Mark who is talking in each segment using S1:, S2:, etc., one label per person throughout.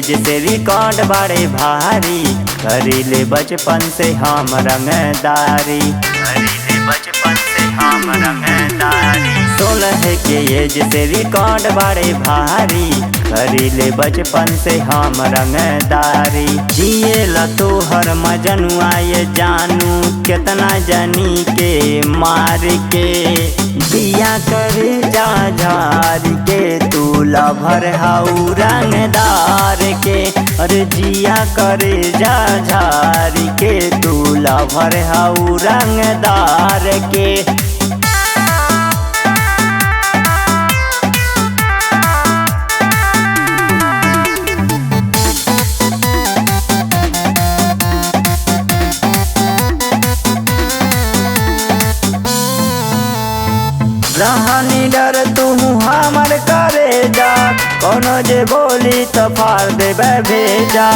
S1: एज से रिकॉर्ड बड़े भारी, करीले बचपन से हम रंगदारी, करीले बचपन से हम रंगदारी। 16 के एज से रिकॉर्ड बड़े भारी, करीले बचपन से हम रंगदारी। जिएला तोहर मजनुआ ये जानू, कितना जनी के मार के दिया करे जा झार के, तू लभर हाउ रंगदार के। अरे जिया करे जा झार के, तू लभर हाउ रंगदार के। रहनी डर तू हमर करे जा, कोनो जे बोली तो फाड़ देबे भेजा,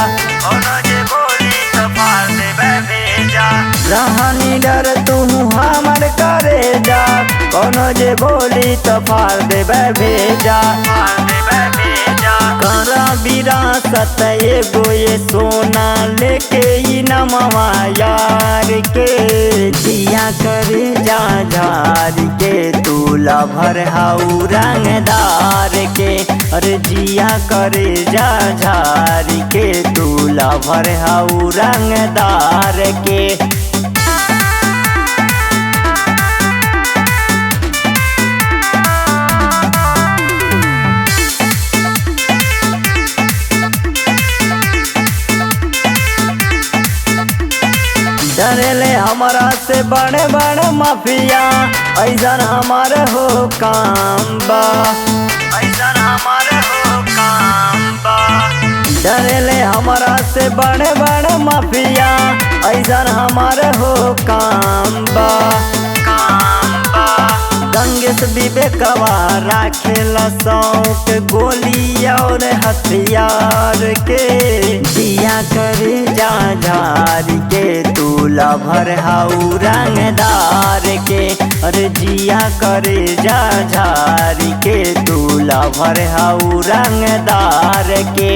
S1: कोनो जे बोली तो फाड़ देबे भेजा। रहनी डर तू हमर करे जा, कोनो जे बोली तो फाड़ देबे भेजा, फाड़ देबे भेजा। करा विरासत एगो ये सोना लेके ई नमवा यार के, दिया करे जा झार के, तू लभर हाउ रंगदार के। अरे जिया करे जा झार के, तू लभर हाउ रंगदार के। डरेले हमारा से बड़े बड़े माफिया, ऐसन हमार हो काम बा, ऐसन हमार हो काम बा। डरेले हमारा से बड़े बड़े माफिया, ऐसन हमार हो काम बा, काम बा। दंगेश विवेकवा राखेला शौक गोली और हथियार के, दिया करे जा झार के, तू लभर हाउ रंगदार के। अरे जिया करे जा झार के, तू लभर हाउ रंगदार के।